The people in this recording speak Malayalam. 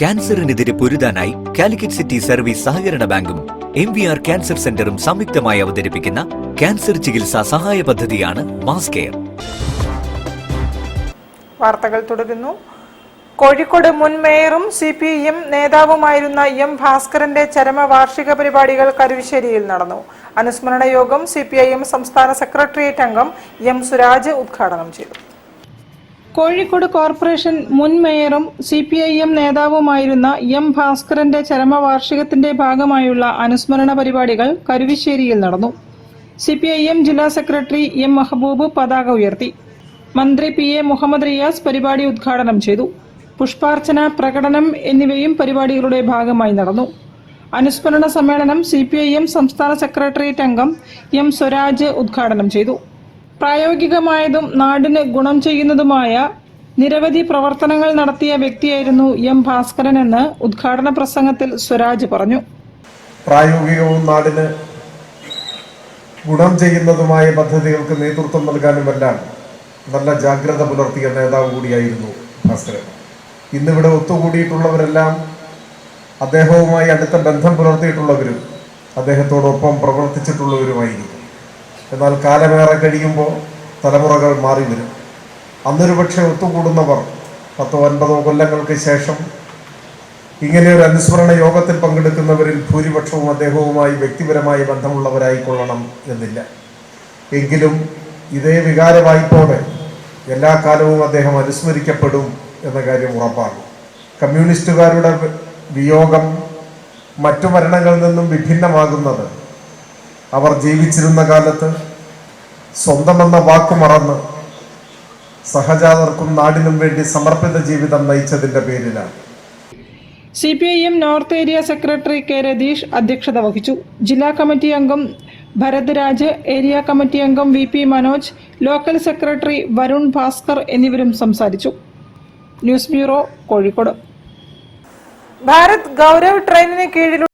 ക്യാൻസറിനെതിരെ പൊരുതാനായി കാലിക്കറ്റ് സിറ്റി സർവീസ് സഹകരണ ബാങ്കും MVR ക്യാൻസർ സെന്ററും സംയുക്തമായി അവതരിപ്പിക്കുന്ന ക്യാൻസർ ചികിത്സാ സഹായ പദ്ധതിയാണ് മാസ് കെയർ. വാർത്തകൾ തുടരുന്നു. കോഴിക്കോട് മുൻ മേയറും CPIM നേതാവുമായിരുന്ന M ഭാസ്കരന്റെ ചരമവാർഷിക പരിപാടികൾ കരുവശ്ശേരിയിൽ നടന്നു. അനുസ്മരണ യോഗം CPIM സംസ്ഥാന സെക്രട്ടേറിയറ്റ് അംഗം M സുരാജ് ഉദ്ഘാടനം ചെയ്തു. കോഴിക്കോട് കോർപ്പറേഷൻ മുൻ മേയറും CPIM നേതാവുമായിരുന്ന M ഭാസ്കരന്റെ ചരമവാർഷികത്തിന്റെ ഭാഗമായുള്ള അനുസ്മരണ പരിപാടികൾ കരുവശ്ശേരിയിൽ നടന്നു. CPIM ജില്ലാ സെക്രട്ടറി M മെഹബൂബ് പതാക ഉയർത്തി. മന്ത്രി PA മുഹമ്മദ് റിയാസ് പരിപാടി ഉദ്ഘാടനം ചെയ്തു. പുഷ്പാർച്ചന, പ്രകടനം എന്നിവയും പരിപാടികളുടെ ഭാഗമായി നടന്നു. അനുസ്മരണ സമ്മേളനം CPIM സംസ്ഥാന സെക്രട്ടേറിയറ്റ് അംഗം M സ്വരാജ് ഉദ്ഘാടനം ചെയ്തു. പ്രായോഗികമായതും നാടിന് ഗുണം ചെയ്യുന്നതുമായ നിരവധി പ്രവർത്തനങ്ങൾ നടത്തിയ വ്യക്തിയായിരുന്നു M ഭാസ്കരൻ എന്ന് ഉദ്ഘാടന പ്രസംഗത്തിൽ സ്വരാജ് പറഞ്ഞു. പ്രായോഗികവും നാടിന് ഗുണം ചെയ്യുന്നതുമായ പദ്ധതികൾക്ക് നേതൃത്വം നൽകാനുമെല്ലാം നല്ല ജാഗ്രത പുലർത്തിയ നേതാവ് കൂടിയായിരുന്നു ഭാസ്കരൻ. ഇന്നിവിടെ ഒത്തുകൂടിയിട്ടുള്ളവരെല്ലാം അദ്ദേഹവുമായി അടുത്ത ബന്ധം പുലർത്തിയിട്ടുള്ളവരും അദ്ദേഹത്തോടൊപ്പം പ്രവർത്തിച്ചിട്ടുള്ളവരുമായിരിക്കും. എന്നാൽ കാലമേറെ കഴിയുമ്പോൾ തലമുറകൾ മാറി വരും. അന്നൊരു പക്ഷേ ഒത്തുകൂടുന്നവർ 10-9 കൊല്ലങ്ങൾക്ക് ശേഷം ഇങ്ങനെയൊരു അനുസ്മരണ യോഗത്തിൽ പങ്കെടുക്കുന്നവരിൽ ഭൂരിപക്ഷവും അദ്ദേഹവുമായി വ്യക്തിപരമായി ബന്ധമുള്ളവരായിക്കൊള്ളണം എന്നില്ല. എങ്കിലും ഇതേ വികാരവായ്പോടെ എല്ലാ കാലവും അദ്ദേഹം അനുസ്മരിക്കപ്പെടും എന്ന കാര്യം ഉറപ്പാണ്. കമ്മ്യൂണിസ്റ്റുകാരുടെ വിയോഗം മറ്റു മരണങ്ങളിൽ നിന്നും വിഭിന്നമാകുന്നത് അവർ ജീവിച്ചിരുന്ന കാലത്ത് സ്വന്തമെന്ന വാക്കു മറന്ന് സഹജാതർക്കും നാടിനും വേണ്ടി സമർപ്പിത ജീവിതം നയിച്ചതിന്റെ പേരിലാണ്. CPIM north area secretary K Ratheesh അധ്യക്ഷത വഹിച്ചു. ജില്ലാ കമ്മിറ്റി അംഗം ഭരത് രാജ്, ഏരിയ കമ്മിറ്റി അംഗം VP Manoj, local secretary Varun Bhaskar എന്നിവരും സംസാരിച്ചു. News bureau, Kozhikode. ഭാരത് ഗൗരവ് ട്രെയിനിന് കീഴിൽ